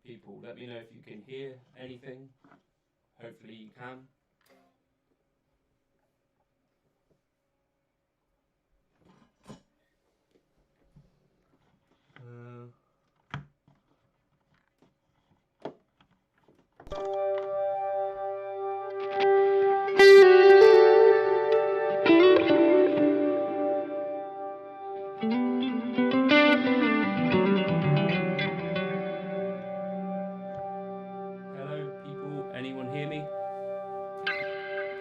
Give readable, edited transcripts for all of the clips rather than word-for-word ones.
People, let me know if you can hear anything. Hopefully you can. Hello people, anyone hear me?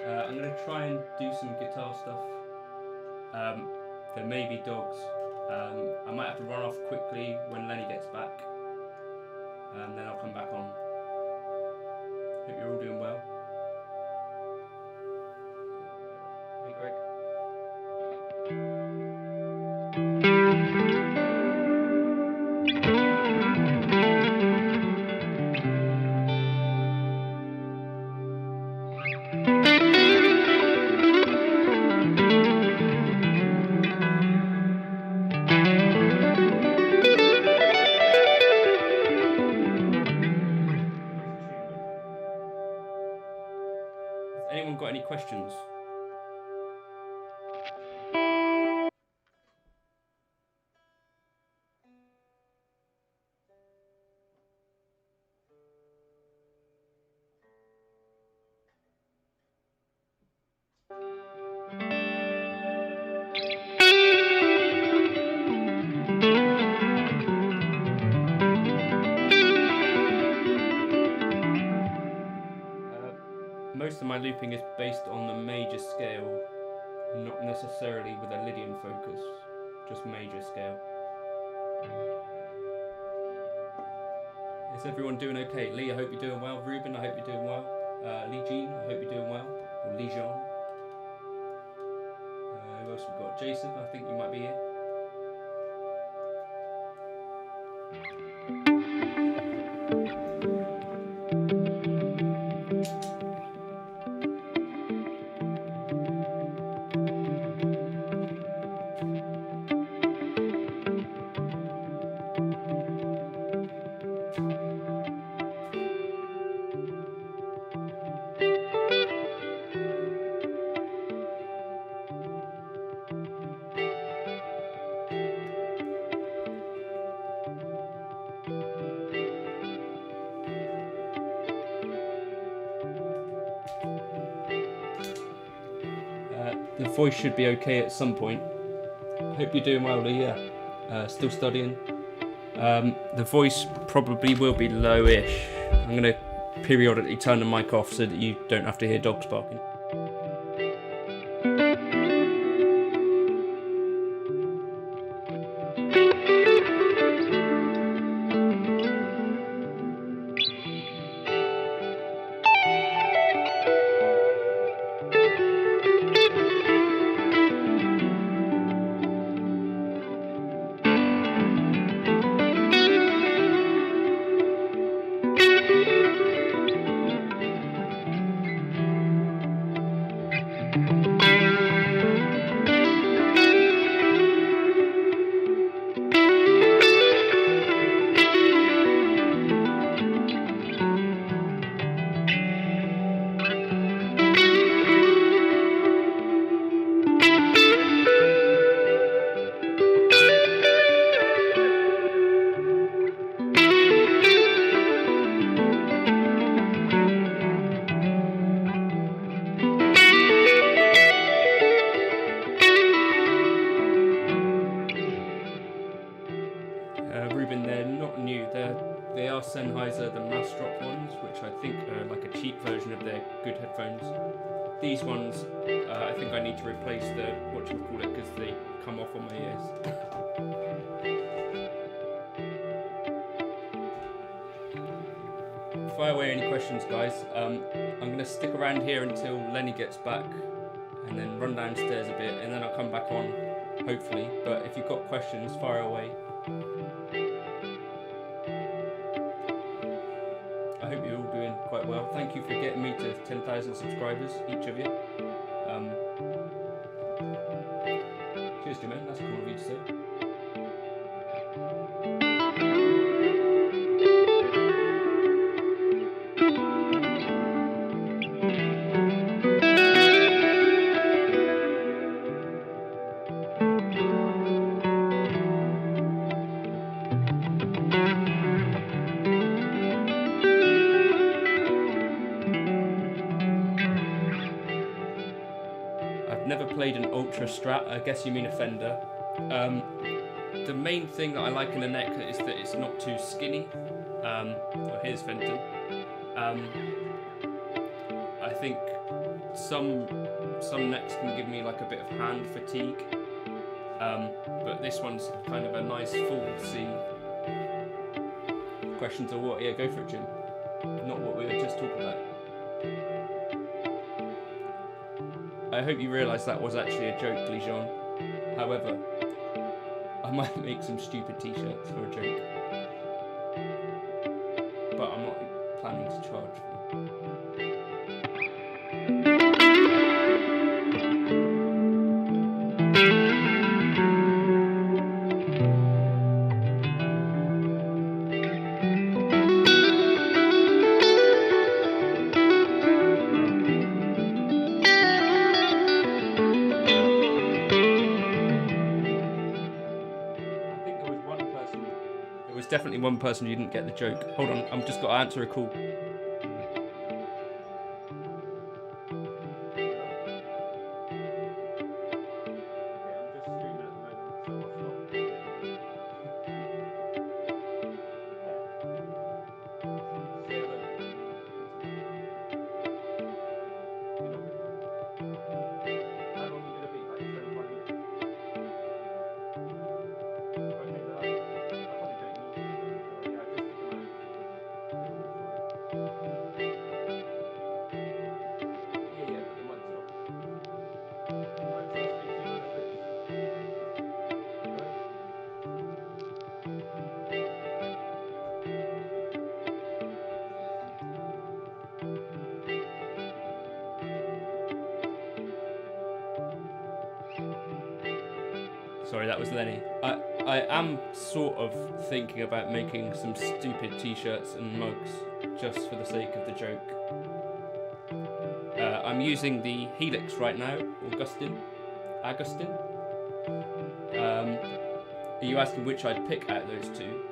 I'm going to try and do some guitar stuff. There may be dogs. I might have to run off quickly when Lenny gets back. And then I'll come back on. Hope you're all doing well. Hey Greg. Anyone got any questions? Most of my looping is based on the major scale, not necessarily with a Lydian focus, just major scale. Is everyone doing okay? Lee, I hope you're doing well. Ruben, I hope you're doing well. Lee Jean, I hope you're doing well. Or Lee Jean. Who else we've got? Jason, I think you might be here. The voice should be okay at some point. Hope you're doing well, Lee. Yeah, still studying. The voice probably will be low-ish. I'm going to periodically turn the mic off so that you don't have to hear dogs barking. Ruben, they're not new. They are Sennheiser, the mass drop ones, which I think are like a cheap version of their good headphones. These ones, I think I need to replace the whatchamacallit because they come off on my ears. Fire away any questions, guys. I'm going to stick around here until Lenny gets back and then run downstairs a bit and then I'll come back on, hopefully. But if you've got questions, fire away. I hope you're all doing quite well. Thank you for getting me to 10,000 subscribers, each of you. Cheers, Jermaine. That's cool of you to say. never played an Ultra Strat. I guess you mean a Fender. The main thing that I like in a neck is that it's not too skinny. Well, here's Fenton. I think some necks can give me like a bit of hand fatigue, but this one's kind of a nice full C. Questions or what? Yeah, go for it, Jim. Not what we were just talking about. I hope you realise that was actually a joke, Lijon. However, I might make some stupid t-shirts for a joke, but I'm not planning to charge for them. Definitely one person who didn't get the joke. Hold on, I've just got to answer a call. Sorry, that was Lenny. I am sort of thinking about making some stupid t-shirts and mugs just for the sake of the joke. I'm using the Helix right now, Agustin. Are you asking which I'd pick out of those two?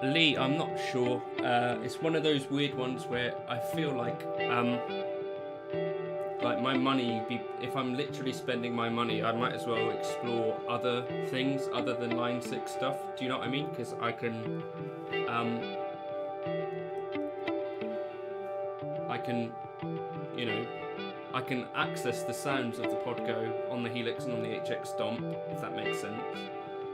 Lee, I'm not sure. It's one of those weird ones where I feel like my money, if I'm literally spending my money, I might as well explore other things other than Line 6 stuff. Do you know what I mean? Because I can, I can access the sounds of the Podgo on the Helix and on the HX Stomp, if that makes sense.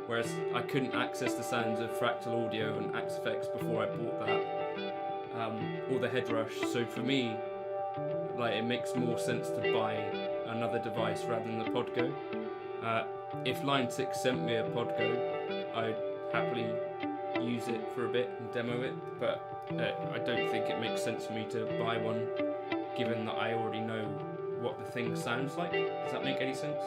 Whereas I couldn't access the sounds of Fractal Audio and Axe-Fx before I bought that, or the Headrush. So for me, it makes more sense to buy another device rather than the Podgo. If Line 6 sent me a Podgo, I'd happily use it for a bit and demo it, but I don't think it makes sense for me to buy one, given that I already know what the thing sounds like. Does that make any sense?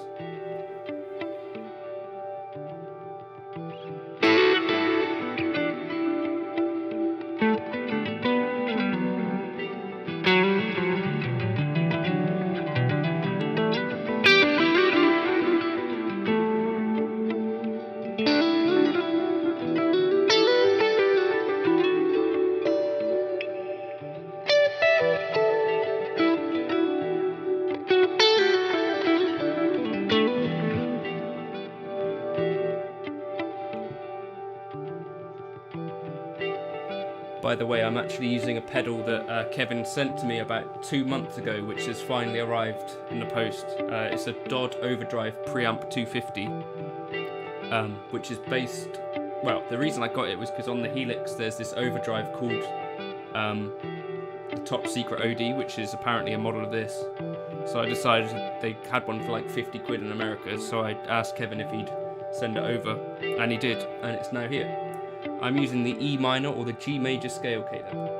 by the way, I'm actually using a pedal that Kevin sent to me about 2 months ago, which has finally arrived in the post. It's a Dodd Overdrive Preamp 250, which is based... Well, the reason I got it was because on the Helix there's this overdrive called the Top Secret OD, which is apparently a model of this. So I decided they had one for like 50 quid in America, so I asked Kevin if he'd send it over, and he did, and it's now here. I'm using the E minor or the G major scale cadences.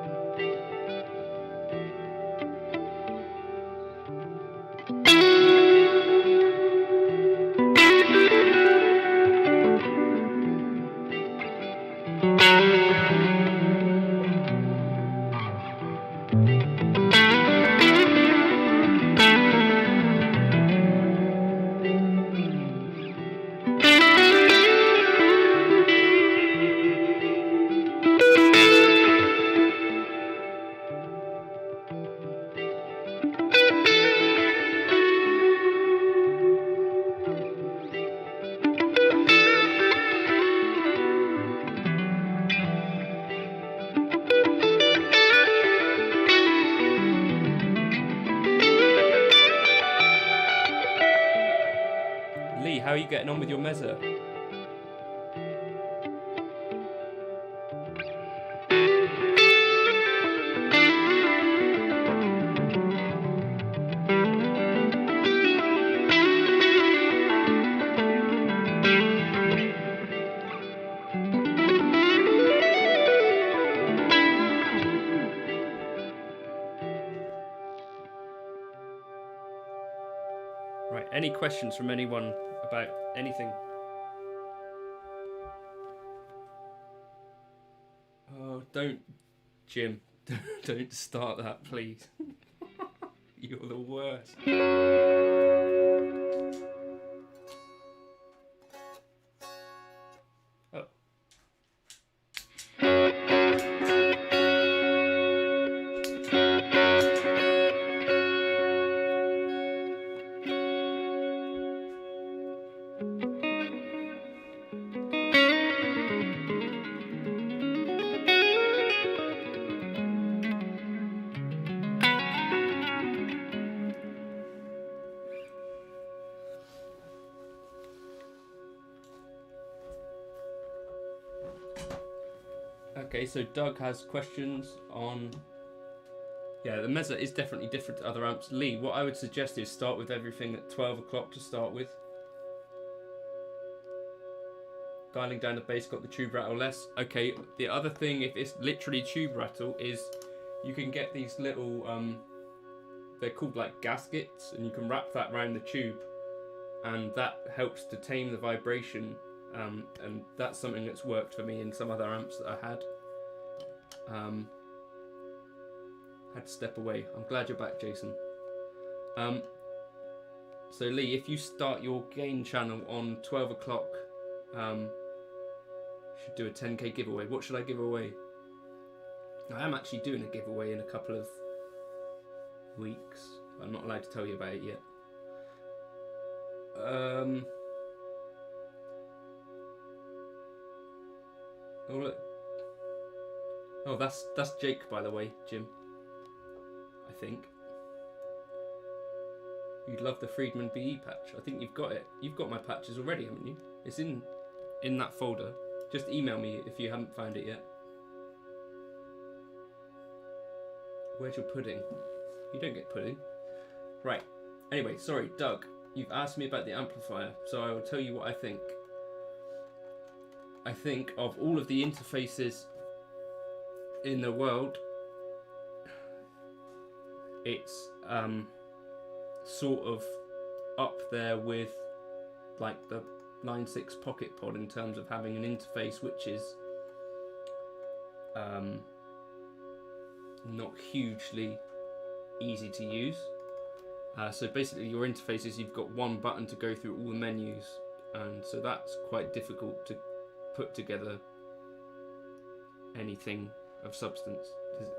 Lee, how are you getting on with your mezzo? Right, any questions from anyone about anything? Oh, don't, Jim, don't start that, please. You're the worst. Oh. Okay, so Doug has questions on... Yeah, the Mezza is definitely different to other amps. Lee, what I would suggest is start with everything at 12 o'clock to start with. Dialing down the bass got the tube rattle less. Okay, the other thing, if it's literally tube rattle, is you can get these little... they're called like gaskets, and you can wrap that around the tube, and that helps to tame the vibration. And that's something that's worked for me in some other amps that I had. Had to step away. I'm glad you're back, Jason. So Lee, if you start your gain channel on 12 o'clock, should do a 10k giveaway. What should I give away? I am actually doing a giveaway in a couple of weeks. I'm not allowed to tell you about it yet. Oh look. Oh, that's Jake, by the way, Jim. I think. You'd love the Friedman BE patch. I think you've got it. You've got my patches already, haven't you? It's in that folder. Just email me if you haven't found it yet. Where's your pudding? You don't get pudding. Right. Anyway, sorry, Doug. You've asked me about the amplifier, so I will tell you what I think. I think of all of the interfaces in the world, it's sort of up there with like the Line 6 Pocket Pod in terms of having an interface which is not hugely easy to use. So basically your interface is you've got one button to go through all the menus, and so that's quite difficult to put together anything of substance.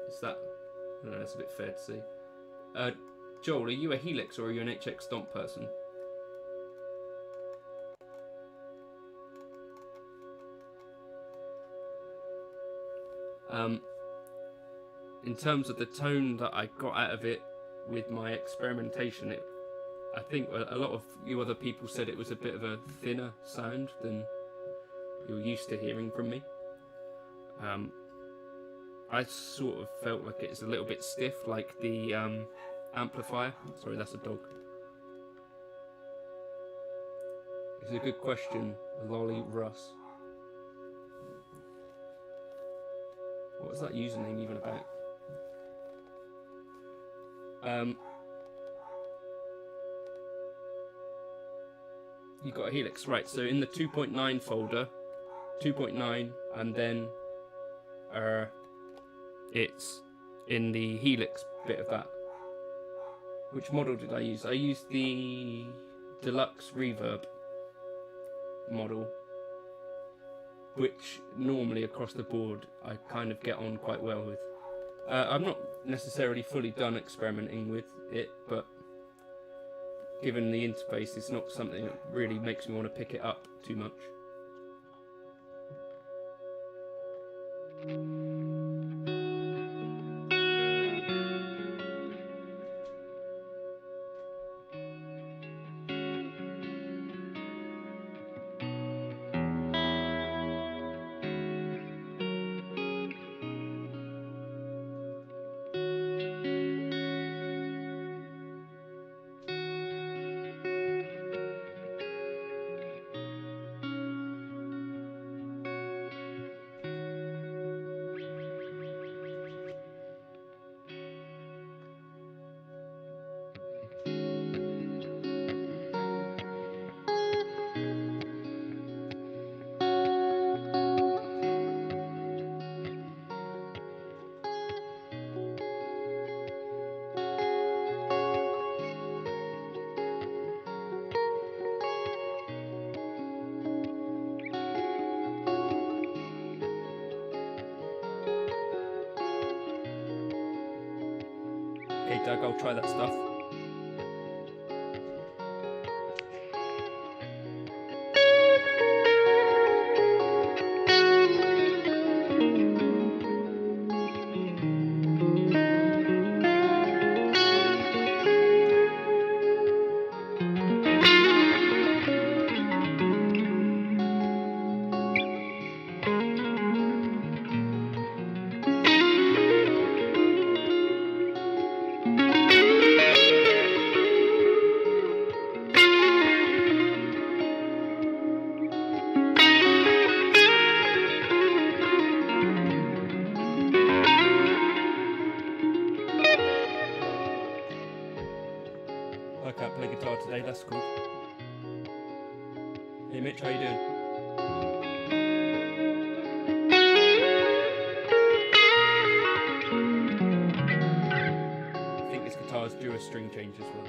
Is that... I don't know, that's a bit fair to say. Joel, are you a Helix or are you an HX Stomp person? in terms of the tone that I got out of it with my experimentation, I think a lot of you other people said it was a bit of a thinner sound than you're used to hearing from me. I sort of felt like it's a little bit stiff, like the amplifier. Sorry, that's a dog. It's a good question, Lolly Russ. What was that username even about? You got a Helix, right? So in the 2.9 folder, 2.9, and then it's in the Helix bit of that. Which model did I use? I used the Deluxe Reverb model, which normally across the board I kind of get on quite well with. I'm not necessarily fully done experimenting with it, but given the interface, it's not something that really makes me want to pick it up too much. Okay, Doug, I'll try that stuff. I can't play guitar today, that's cool. Hey Mitch, how you doing? I think this guitar's due a string change as well.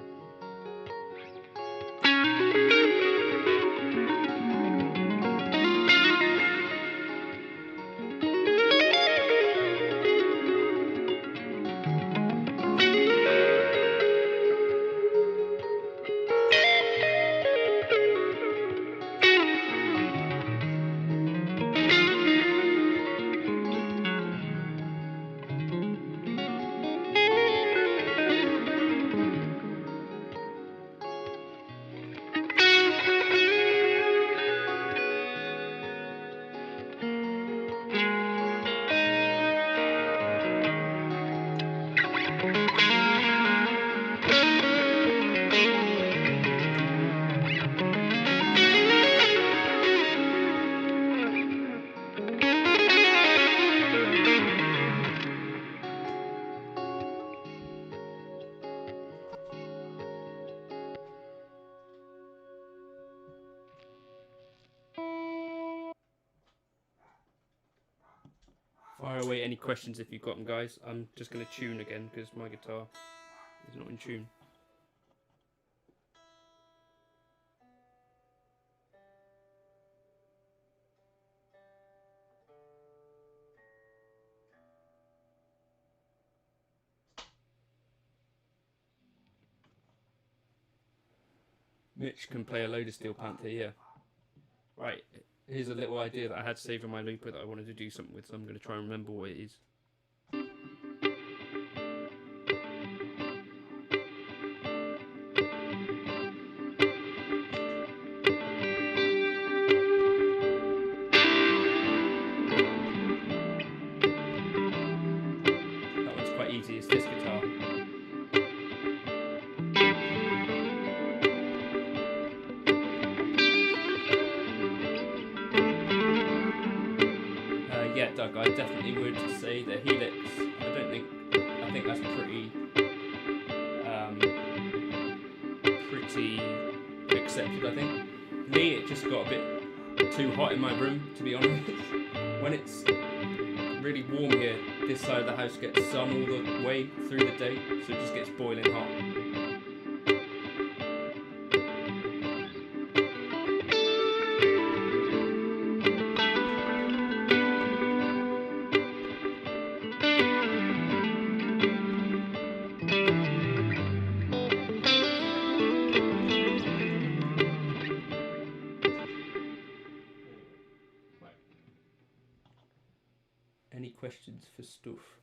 Fire away any questions if you've got them, guys. I'm just going to tune again because my guitar is not in tune. Mitch can play a load of Steel Panther, yeah. Right. Here's a little idea that I had saved in my looper that I wanted to do something with, so I'm going to try and remember what it is. Doug, I definitely would say the Helix. I think that's pretty accepted. I think me, it just got a bit too hot in my room, to be honest. When it's really warm here, this side of the house gets sun all the way through the day, so it just gets boiling hot. Any questions for Stuff?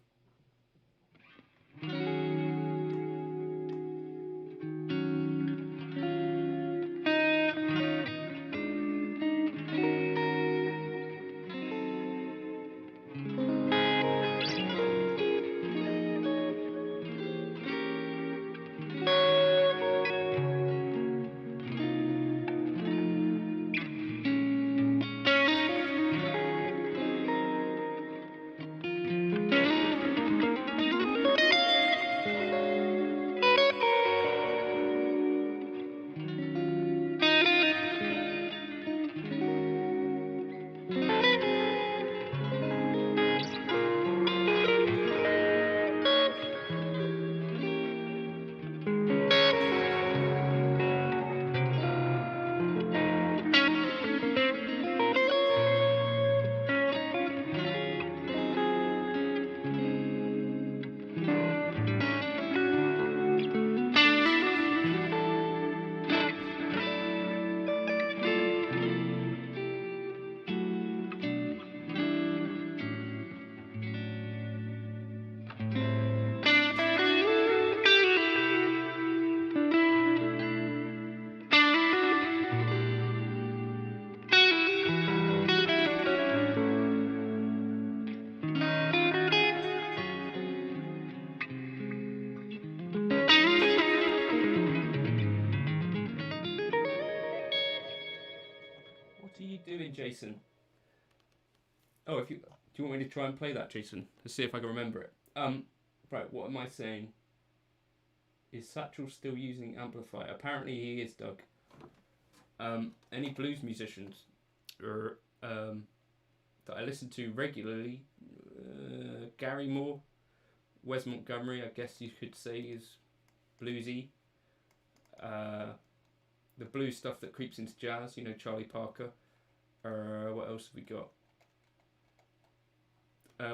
What are you doing, Jason? Oh, do you want me to try and play that, Jason? Let's see if I can remember it. Right, what am I saying? Is Satchel still using amplifier? Apparently he is, Doug. Any blues musicians that I listen to regularly? Gary Moore, Wes Montgomery, I guess you could say, is bluesy. The blues stuff that creeps into jazz, you know, Charlie Parker. What else have we got?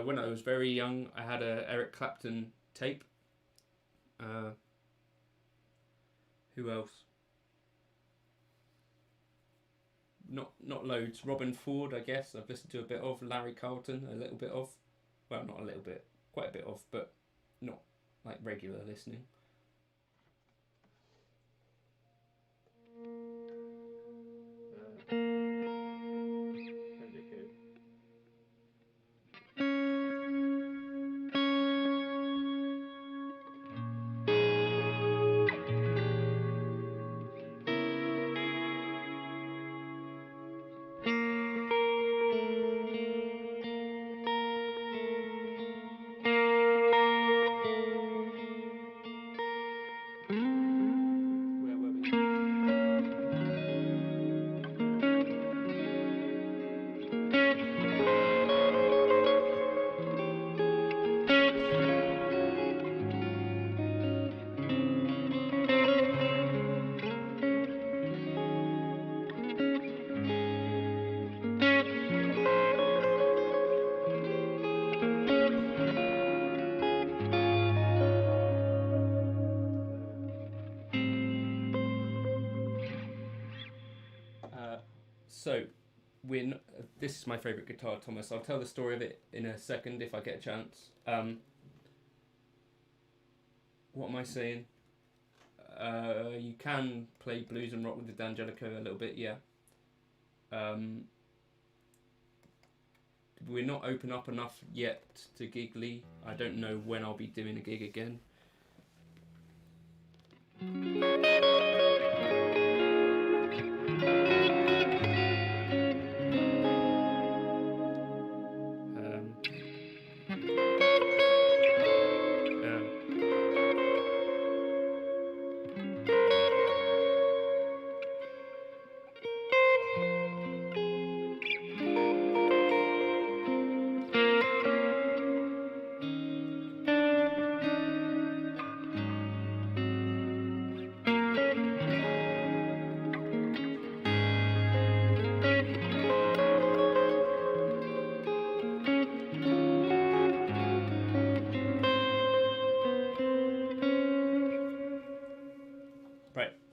When I was very young, I had a Eric Clapton tape. Who else? Not loads. Robin Ford, I guess. I've listened to a bit of. Larry Carlton, a little bit of. Well, not a little bit, quite a bit of, but not like regular listening. So, this is my favourite guitar, Thomas. I'll tell the story of it in a second if I get a chance. What am I saying? You can play blues and rock with the D'Angelico a little bit, yeah. We're not open up enough yet to gig Lee. I don't know when I'll be doing a gig again.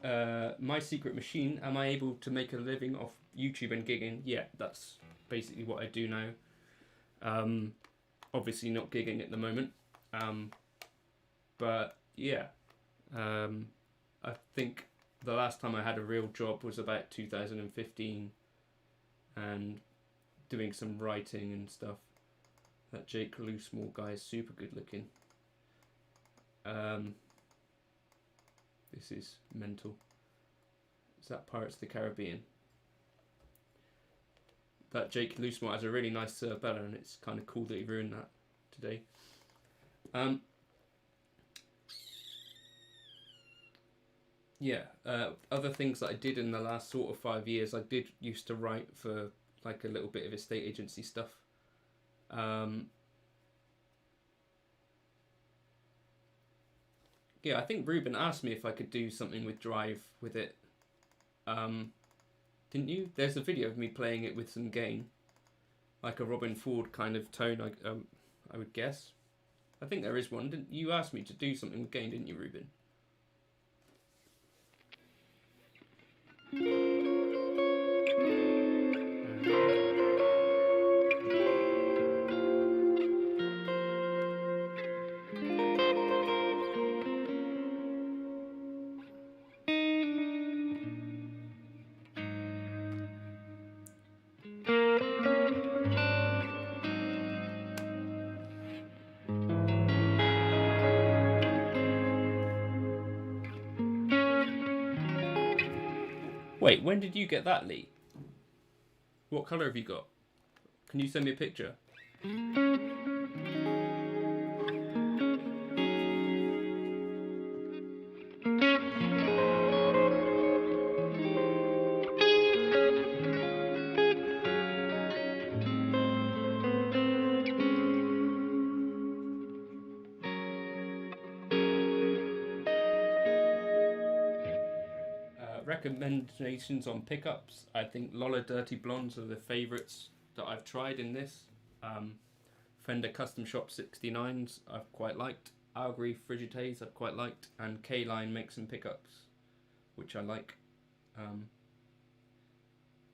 My secret machine. Am I able to make a living off YouTube and gigging? Yeah, that's basically what I do now. Obviously not gigging at the moment. But yeah, I think the last time I had a real job was about 2015, and doing some writing and stuff. That Jake Loosemore guy is super good looking. This is mental. Is that Pirates of the Caribbean? That Jake Loosemore has a really nice cerebella, and it's kind of cool that he ruined that today. Yeah, other things that I did in the last sort of 5 years, I did used to write for like a little bit of estate agency stuff. Yeah, I think Ruben asked me if I could do something with Drive with it. Didn't you? There's a video of me playing it with some gain, like a Robin Ford kind of tone. I would guess. I think there is one. Didn't you ask me to do something with gain? Didn't you, Ruben? Wait, when did you get that, Lee? What colour have you got? Can you send me a picture? Recommendations on pickups. I think Lola Dirty Blondes are the favourites that I've tried in this. Fender Custom Shop 69s I've quite liked. Algri Frigidaires I've quite liked. And K-Line makes some pickups, which I like.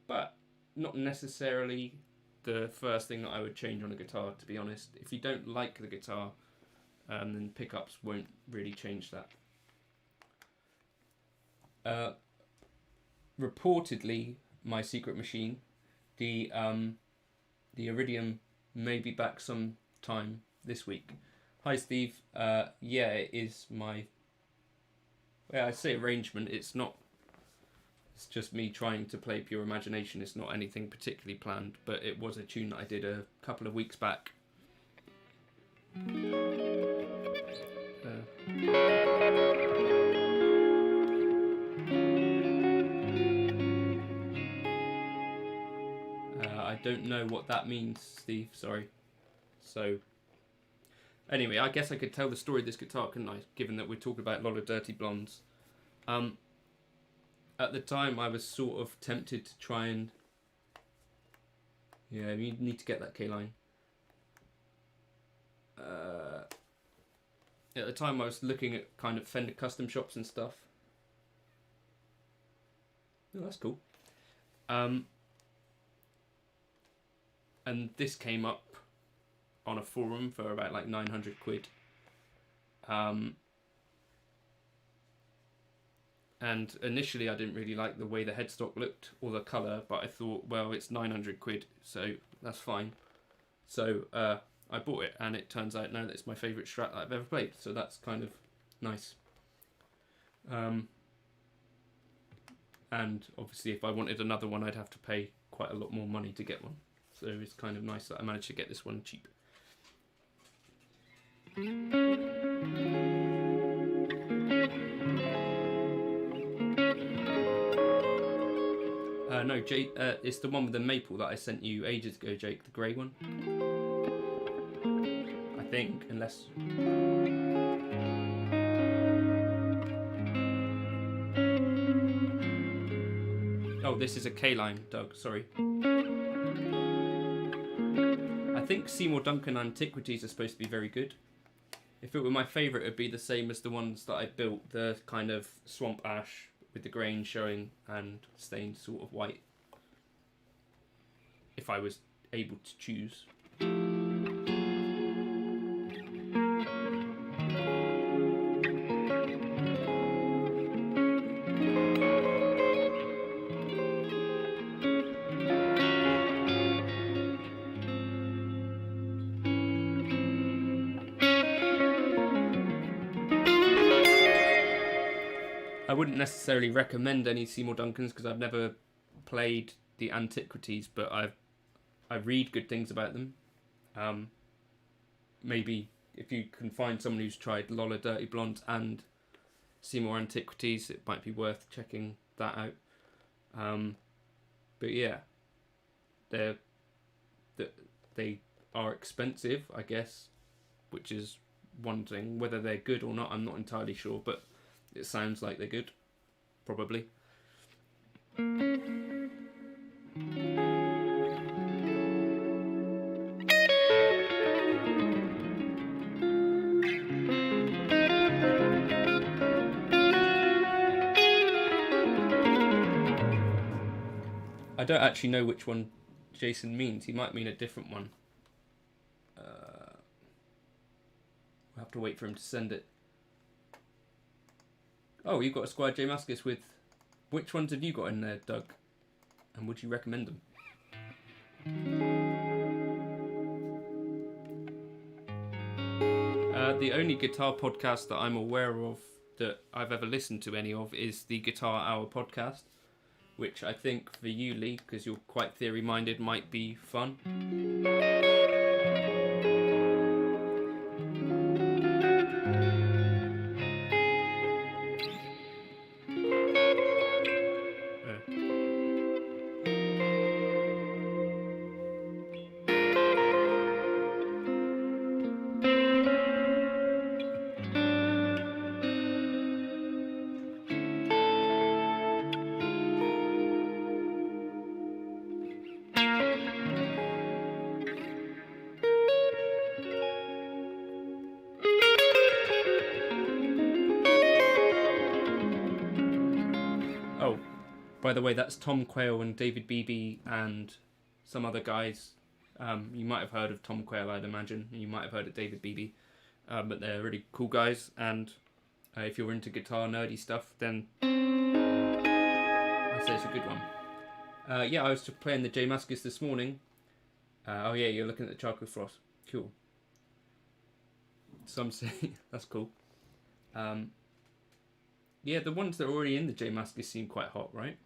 But not necessarily the first thing that I would change on a guitar, to be honest. If you don't like the guitar, then pickups won't really change that. Reportedly, my secret machine, the Iridium, may be back sometime this week. Hi Steve. Yeah, it is my. Well, I say arrangement. It's not. It's just me trying to play pure imagination. It's not anything particularly planned, but it was a tune that I did a couple of weeks back. I don't know what that means, Steve, sorry. So, anyway, I guess I could tell the story of this guitar, couldn't I? Given that we're talking about a lot of Dirty Blondes. At the time, I was sort of tempted to try and... Yeah, you need to get that K-Line. At the time, I was looking at kind of Fender custom shops and stuff. Oh, that's cool. And this came up on a forum for about like 900 quid. And initially I didn't really like the way the headstock looked or the colour, but I thought, well, it's 900 quid, so that's fine. So I bought it, and it turns out now that it's my favourite Strat that I've ever played, so that's kind of nice. And obviously if I wanted another one, I'd have to pay quite a lot more money to get one. So it's kind of nice that I managed to get this one cheap. No, Jake, it's the one with the maple that I sent you ages ago, Jake, the grey one. I think, unless... Oh, this is a K-Line, Doug, sorry. I think Seymour Duncan Antiquities are supposed to be very good. If it were my favourite, it would be the same as the ones that I built, the kind of Swamp Ash with the grain showing and staying sort of white. If I was able to choose. I wouldn't necessarily recommend any Seymour Duncans because I've never played the Antiquities, but I read good things about them. Maybe if you can find someone who's tried Lola Dirty Blonde and Seymour Antiquities, it might be worth checking that out. But yeah, they are expensive, I guess, which is one thing. Whether they're good or not, I'm not entirely sure, but it sounds like they're good, probably. I don't actually know which one Jason means. He might mean a different one. We'll have to wait for him to send it. Oh, you've got a Squire J Mascis with... Which ones have you got in there, Doug? And would you recommend them? The only guitar podcast that I'm aware of that I've ever listened to any of is the Guitar Hour podcast, which I think for you, Lee, because you're quite theory-minded, might be fun. By the way, that's Tom Quayle and David Beebe and some other guys. You might have heard of Tom Quayle, I'd imagine. You might have heard of David Beebe. But they're really cool guys. And if you're into guitar nerdy stuff, then I'd say it's a good one. Yeah, I was playing the J Mascis this morning. Oh yeah, you're looking at the Charcoal Frost. Cool. Some say that's cool. Yeah, the ones that are already in the J Mascis seem quite hot, right?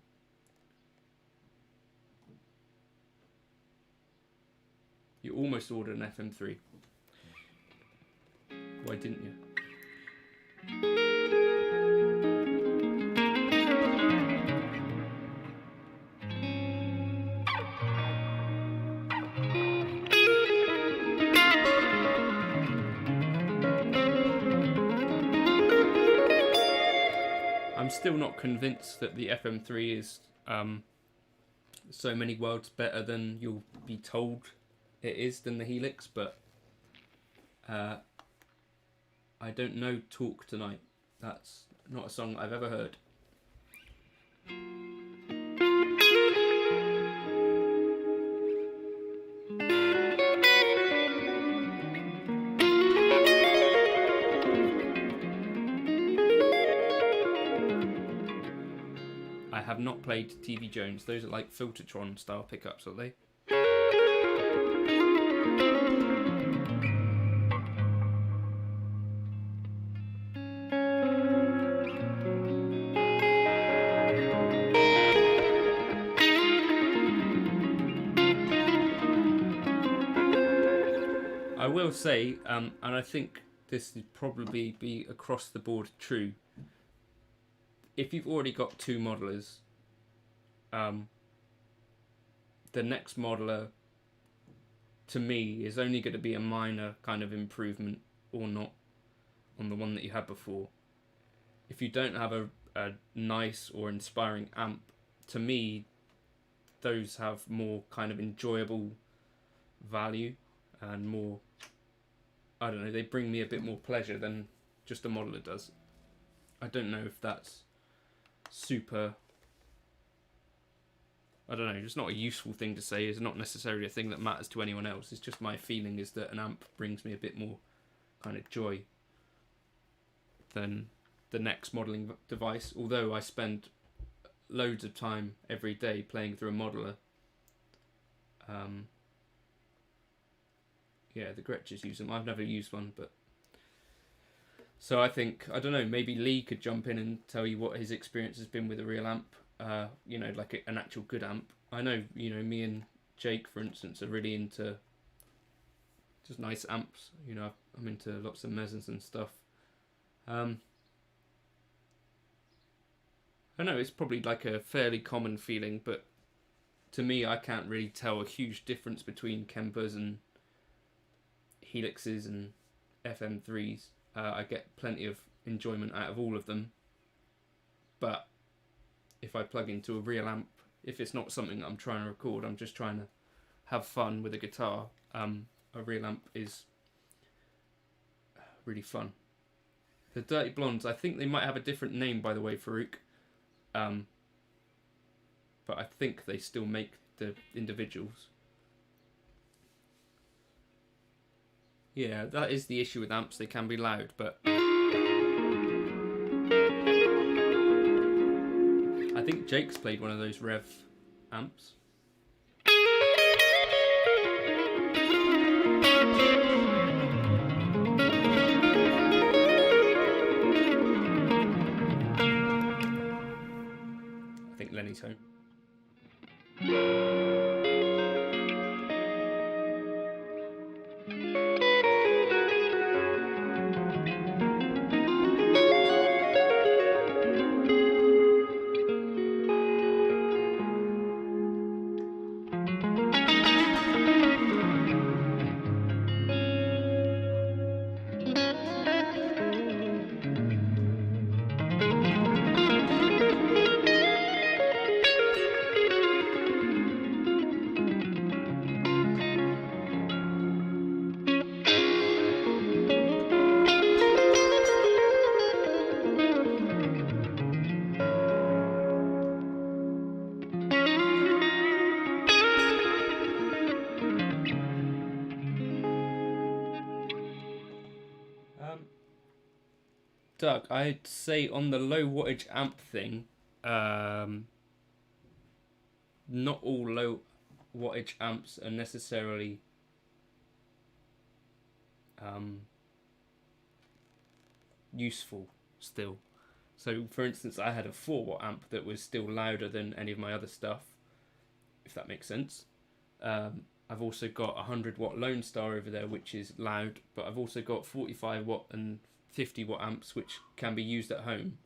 You almost ordered an FM3. Why didn't you? I'm still not convinced that the FM3 is so many worlds better than you'll be told it is than the Helix, but I don't know Talk Tonight. That's not a song I've ever heard. I have not played TV Jones. Those are like Filtertron style pickups, are they? I will say, and I think this would probably be across the board true, if you've already got two modelers, the next modeler, to me, is only going to be a minor kind of improvement or not on the one that you had before. If you don't have a nice or inspiring amp, to me, those have more kind of enjoyable value and more, I don't know, they bring me a bit more pleasure than just a modeler does. I don't know if that's super, I don't know, it's not a useful thing to say. It's not necessarily a thing that matters to anyone else. It's just my feeling is that an amp brings me a bit more kind of joy than the next modelling device. Although I spend loads of time every day playing through a modeler. Yeah, the Gretches use them. I've never used one, but... So I think, I don't know, maybe Lee could jump in and tell you what his experience has been with a real amp. You know, like an actual good amp. I know, you know, me and Jake, for instance, are really into just nice amps. You know, I'm into lots of Mezzas and stuff. I know it's probably like a fairly common feeling, but to me, I can't really tell a huge difference between Kempers and Helixes and FM3s. I get plenty of enjoyment out of all of them, but if I plug into a real amp, if it's not something that I'm trying to record, I'm just trying to have fun with a guitar, a real amp is really fun. The Dirty Blondes, I think they might have a different name, by the way, Farouk, but I think they still make the individuals. Yeah, that is the issue with amps, they can be loud, but I think Jake's played one of those Rev amps. I think Lenny's home. Doug, I'd say on the low wattage amp thing, not all low wattage amps are necessarily useful still. So for instance, I had a 4-watt amp that was still louder than any of my other stuff, if that makes sense. I've also got a 100-watt Lone Star over there, which is loud, but I've also got 45-watt and 50-watt amps, which can be used at home.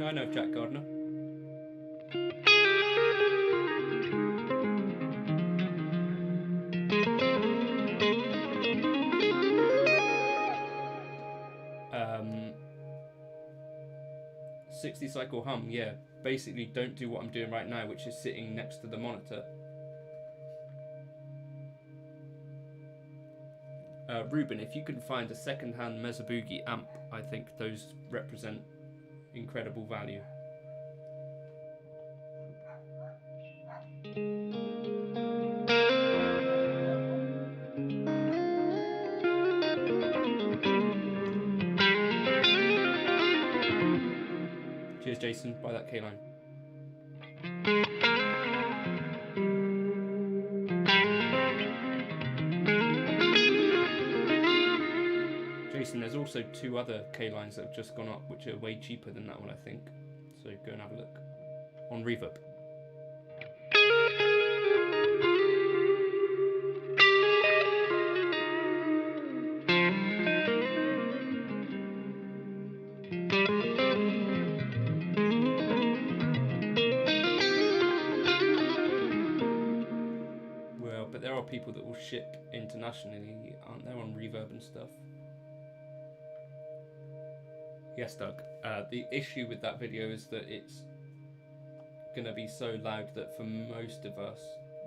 I know Jack Gardner. Um, 60 cycle hum, yeah. Basically don't do what I'm doing right now, which is sitting next to the monitor. Ruben, if you can find a second-hand Mezza Boogie amp, I think those represent incredible value. Cheers, Jason. Buy that K-line. Jason, there's also 2 other K-lines that have just gone up, which are way cheaper than that one, I think. So go and have a look on Reverb. internationally, aren't they, on Reverb and stuff? Yes, Doug. The issue with that video is that it's going to be so loud that for most of us,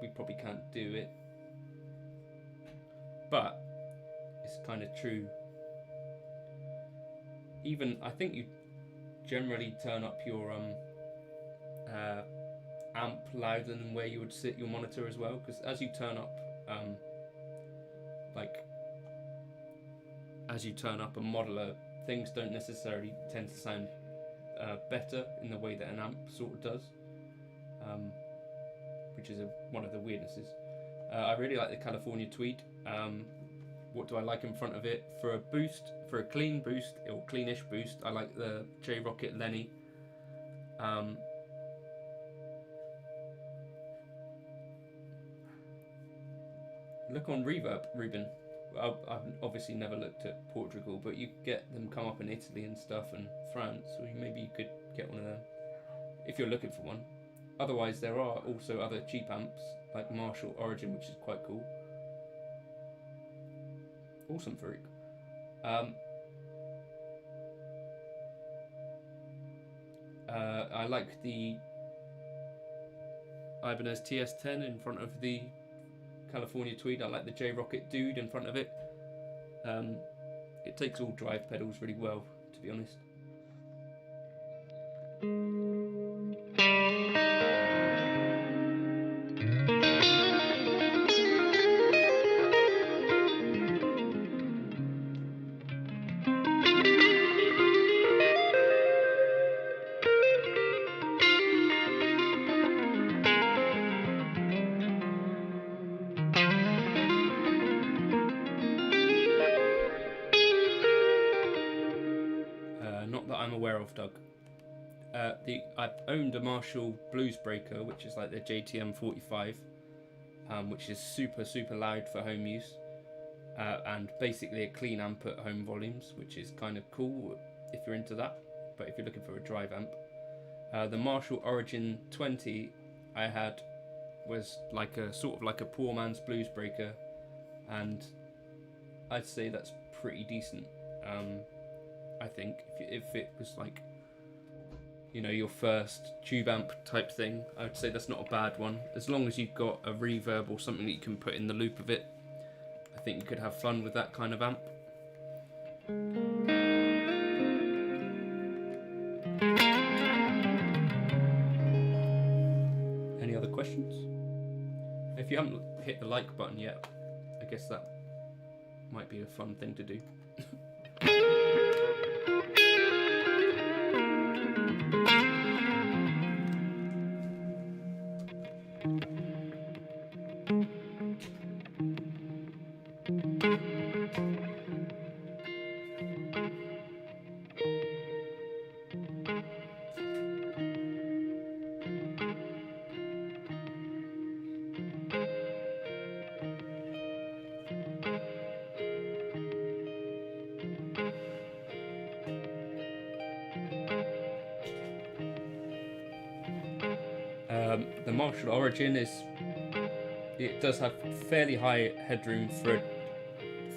we probably can't do it. But it's kind of true. Even, I think you generally turn up your amp louder than where you would sit your monitor as well, because as you turn up a modeler, things don't necessarily tend to sound better in the way that an amp sort of does, which is one of the weirdnesses. I really like the California Tweed. What do I like in front of it? For a boost, for a clean boost, or cleanish boost, I like the J-Rocket Lenny. Look on Reverb, Ruben. I've obviously never looked at Portugal, but you get them come up in Italy and stuff, and France, so maybe you could get one of them if you're looking for one. Otherwise, there are also other cheap amps like Marshall Origin, which is quite cool. Awesome, Farouk. I like the Ibanez TS10 in front of the California Tweed. I like the J-Rocket Dude in front of it. It takes all drive pedals really well, to be honest. Not that I'm aware of, Doug. I've owned a Marshall Bluesbreaker, which is like the JTM 45, which is super loud for home use, and basically a clean amp at home volumes, which is kind of cool if you're into that. But if you're looking for a drive amp, the Marshall Origin 20 I had was like a sort of like a poor man's Bluesbreaker, and I'd say that's pretty decent. I think if it was like, you know, your first tube amp type thing, I would say that's not a bad one. As long as you've got a reverb or something that you can put in the loop of it, I think you could have fun with that kind of amp. Any other questions? If you haven't hit the like button yet, I guess that might be a fun thing to do. The Marshall Origin it does have fairly high headroom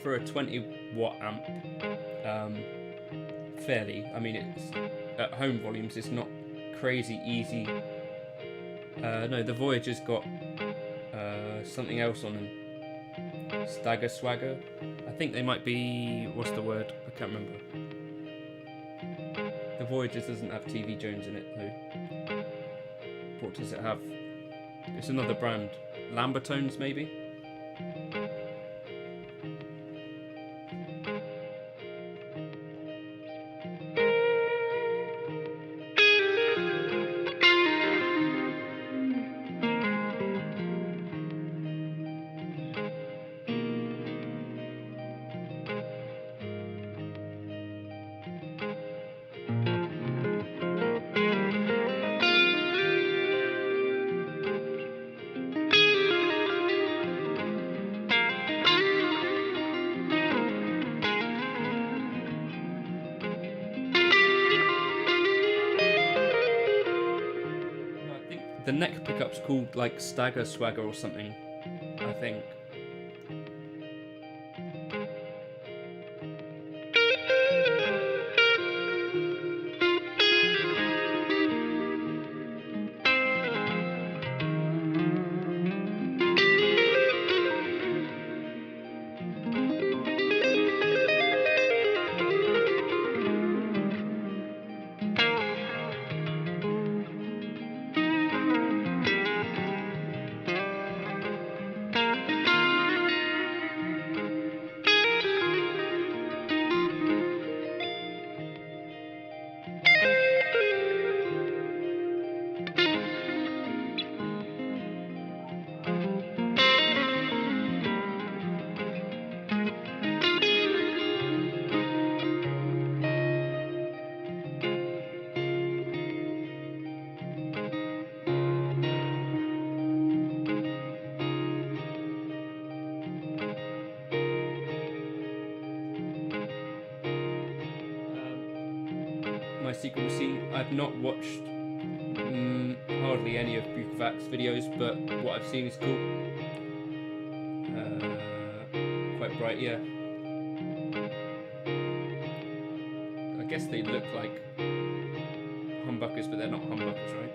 for a 20 watt amp. Fairly, I mean, it's at home volumes, it's not crazy easy. No, the Voyager's got something else on them. Stagger Swagger. I think they might be, what's the word? I can't remember. The Voyager doesn't have TV Jones in it though. What does it have? It's another brand. Lambertones, maybe? The neck pickup's called like Stagger Swagger or something, I think. my secret machine. I've not watched hardly any of Bukovac's videos, but what I've seen is cool. Quite bright, yeah. I guess they look like humbuckers, but they're not humbuckers, right?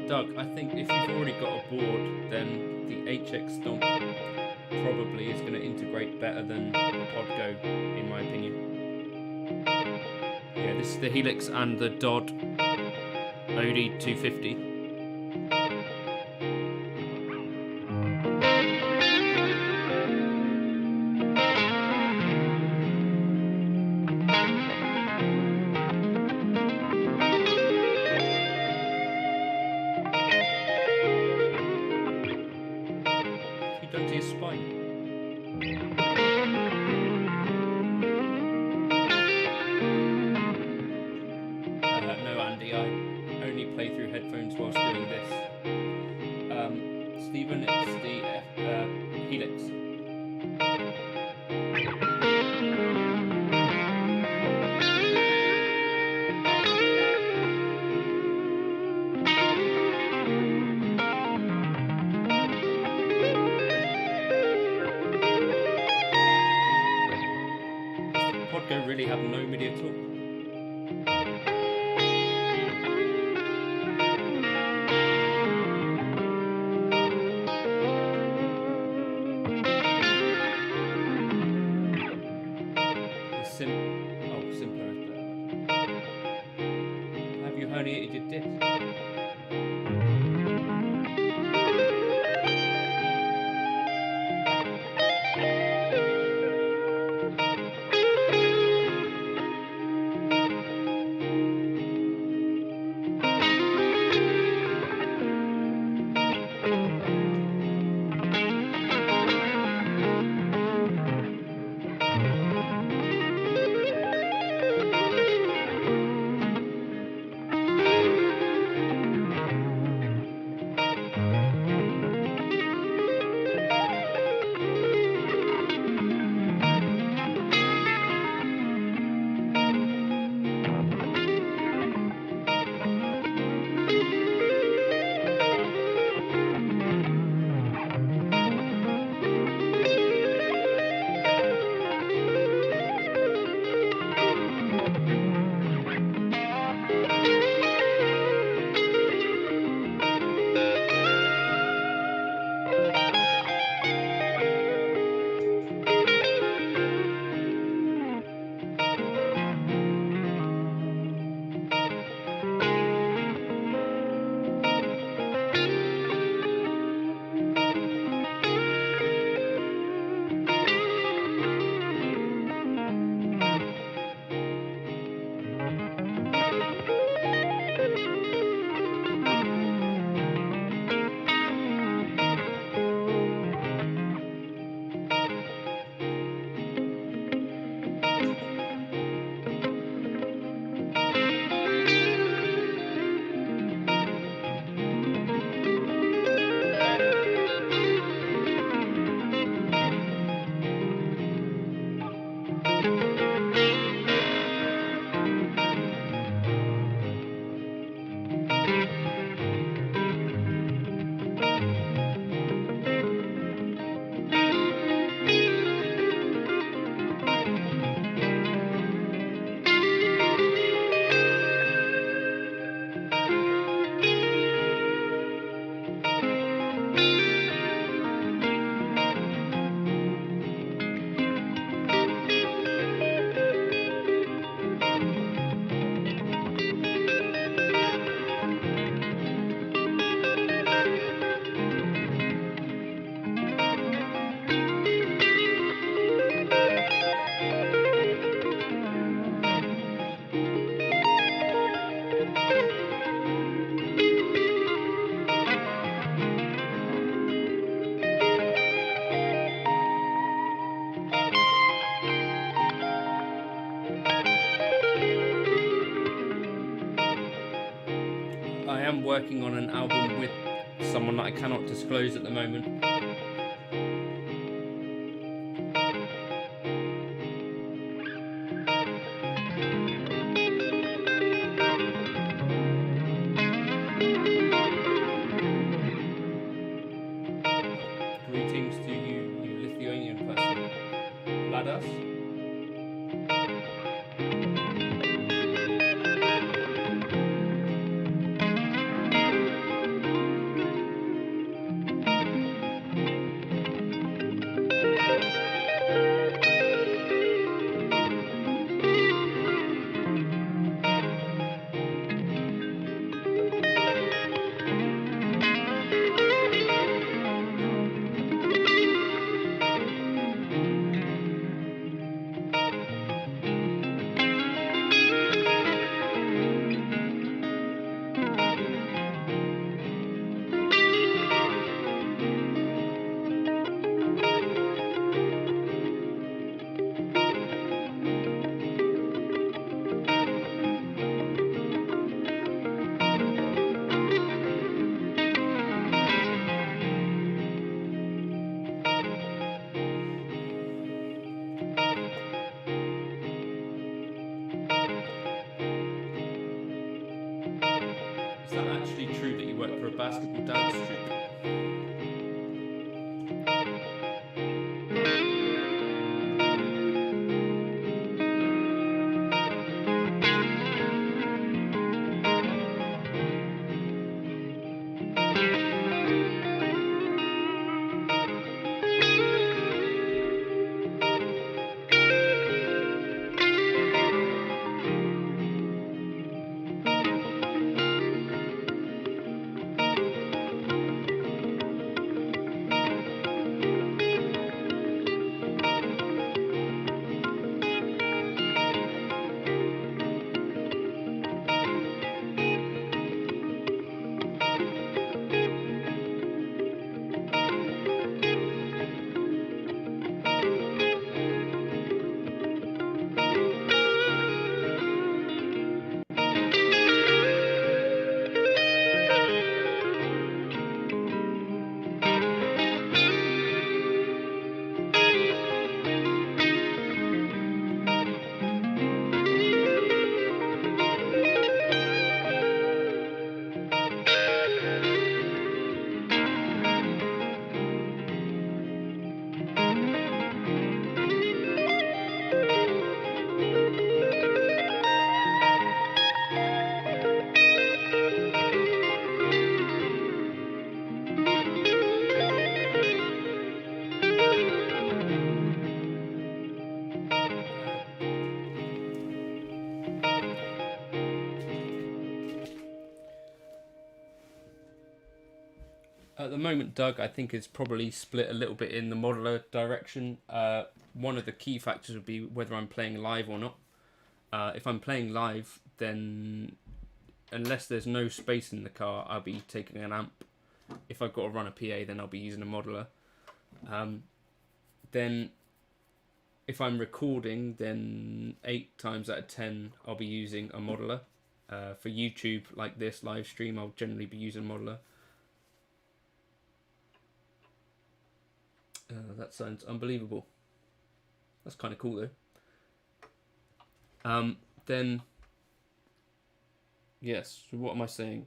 Doug, I think if you've already got a board, then the HX Stomp probably is going to integrate better than the Podgo, in my opinion. Yeah, this is the Helix and the Dodd OD250. Done to your spine. No, Andy, I only play through headphones whilst doing this. Stephen, it's the Helix. Podgo really have no MIDI at all. Simpler is better. Have you herniated your disc? I am working on an album with someone that I cannot disclose at the moment. Greetings to you, you Lithuanian person. Ladas? Is that actually true that you work for a basketball dance troupe? At the moment, Doug, I think is probably split a little bit in the modular direction. One of the key factors would be whether I'm playing live or not. If I'm playing live, then unless there's no space in the car, I'll be taking an amp. If I've got to run a PA, then I'll be using a modular. Then if I'm recording, then 8 times out of 10, I'll be using a modular. For YouTube, like this live stream, I'll generally be using a modular. That sounds unbelievable. That's kind of cool though. Then, yes, so what am I saying?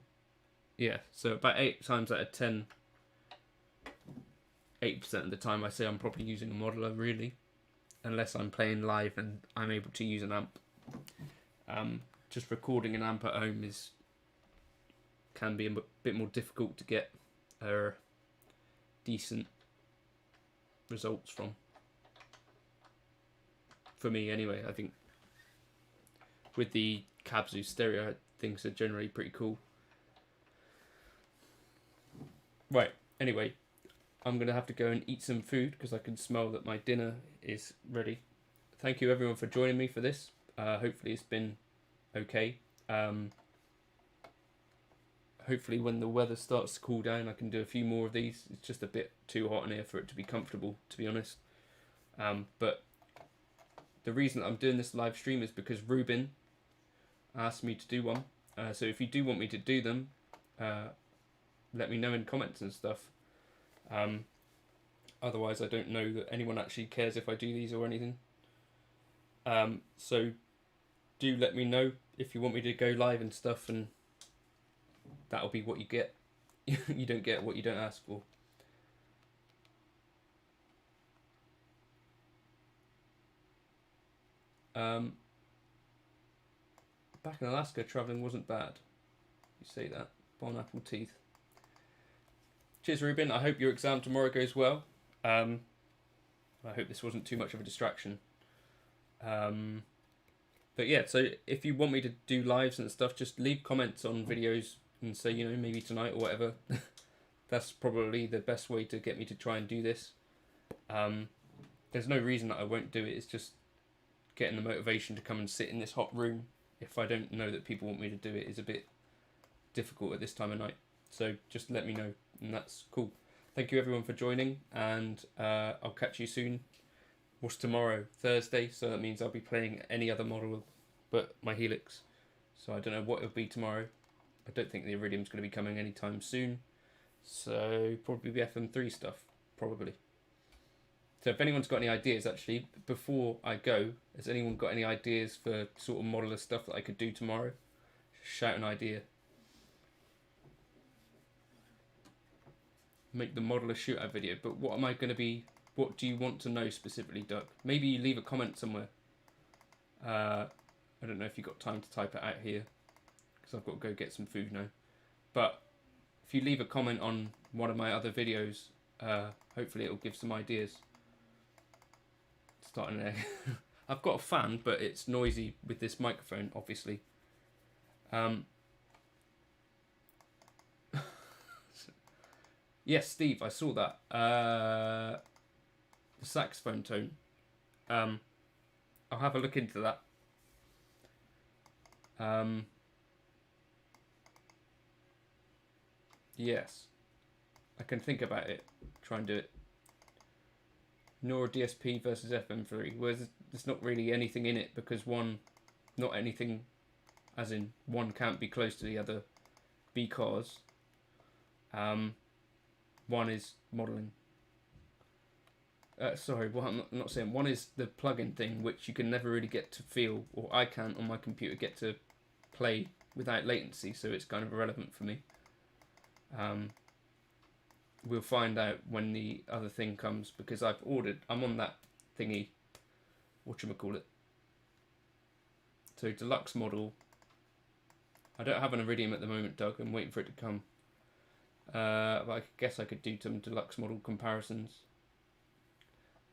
Yeah, so about 8 times out of 10, 8% of the time I say I'm probably using a modular, really. Unless I'm playing live and I'm able to use an amp. Just recording an amp at home can be a bit more difficult to get decent results from. For me anyway, I think with the Kabzu stereo, things are generally pretty cool. Right, anyway, I'm going to have to go and eat some food because I can smell that my dinner is ready. Thank you everyone for joining me for this. Hopefully it's been okay. Hopefully when the weather starts to cool down, I can do a few more of these. It's just a bit too hot in here for it to be comfortable, to be honest. But the reason I'm doing this live stream is because Ruben asked me to do one. So if you do want me to do them, let me know in comments and stuff. Otherwise, I don't know that anyone actually cares if I do these or anything. So do let me know if you want me to go live and stuff, and that'll be what you get. You don't get what you don't ask for. Back in Alaska, travelling wasn't bad. You say that. Bon apple teeth. Cheers, Ruben. I hope your exam tomorrow goes well. I hope this wasn't too much of a distraction. But yeah, so if you want me to do lives and stuff, just leave comments on videos and say, you know, maybe tonight or whatever. That's probably the best way to get me to try and do this. There's no reason that I won't do it. It's just getting the motivation to come and sit in this hot room, if I don't know that people want me to do it, is a bit difficult at this time of night. So just let me know, and that's cool. Thank you everyone for joining, and I'll catch you soon. What's tomorrow? Thursday, so that means I'll be playing any other model but my Helix. So I don't know what it'll be tomorrow. I don't think the Iridium's going to be coming anytime soon. So probably the FM3 stuff, probably. So if anyone's got any ideas, actually, before I go, has anyone got any ideas for sort of modeler stuff that I could do tomorrow? Just shout an idea. Make the modeler shootout video, but what am I going to be, what do you want to know specifically, Doug? Maybe you leave a comment somewhere. I don't know if you've got time to type it out here, because I've got to go get some food now. But if you leave a comment on one of my other videos, hopefully it'll give some ideas. Starting there. I've got a fan, but it's noisy with this microphone, obviously. Yes, Steve, I saw that. The saxophone tone. I'll have a look into that. Yes, I can think about it. Try and do it. Nor DSP versus FM3. Whereas there's not really anything in it, because one, not anything, as in one can't be close to the other, because one is modeling. Sorry, well, I'm not saying one is the plug-in thing, which you can never really get to feel, or I can't on my computer get to play without latency, so it's kind of irrelevant for me. We'll find out when the other thing comes, because I'm on that thingy, whatchamacallit. So deluxe model. I don't have an Iridium at the moment, Doug. I'm waiting for it to come. But I guess I could do some deluxe model comparisons.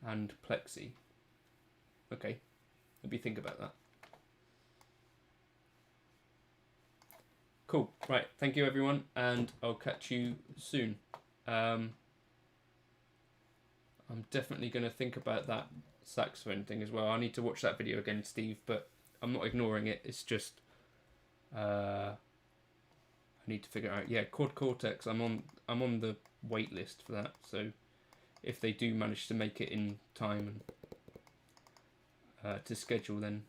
And Plexi. Okay, let me think about that. Cool, right, thank you everyone, and I'll catch you soon. I'm definitely going to think about that saxophone thing as well. I need to watch that video again, Steve, but I'm not ignoring it. It's just I need to figure out. Yeah, Quad Cortex. I'm on the wait list for that. So if they do manage to make it in time and to schedule, then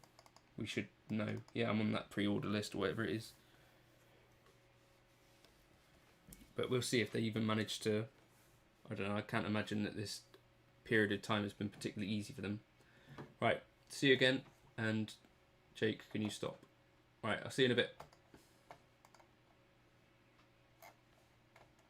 we should know. Yeah, I'm on that pre-order list or whatever it is. But we'll see if they even manage to. I don't know. I can't imagine that this period of time has been particularly easy for them. Right, see you again, and Jake, can you stop? Right, I'll see you in a bit.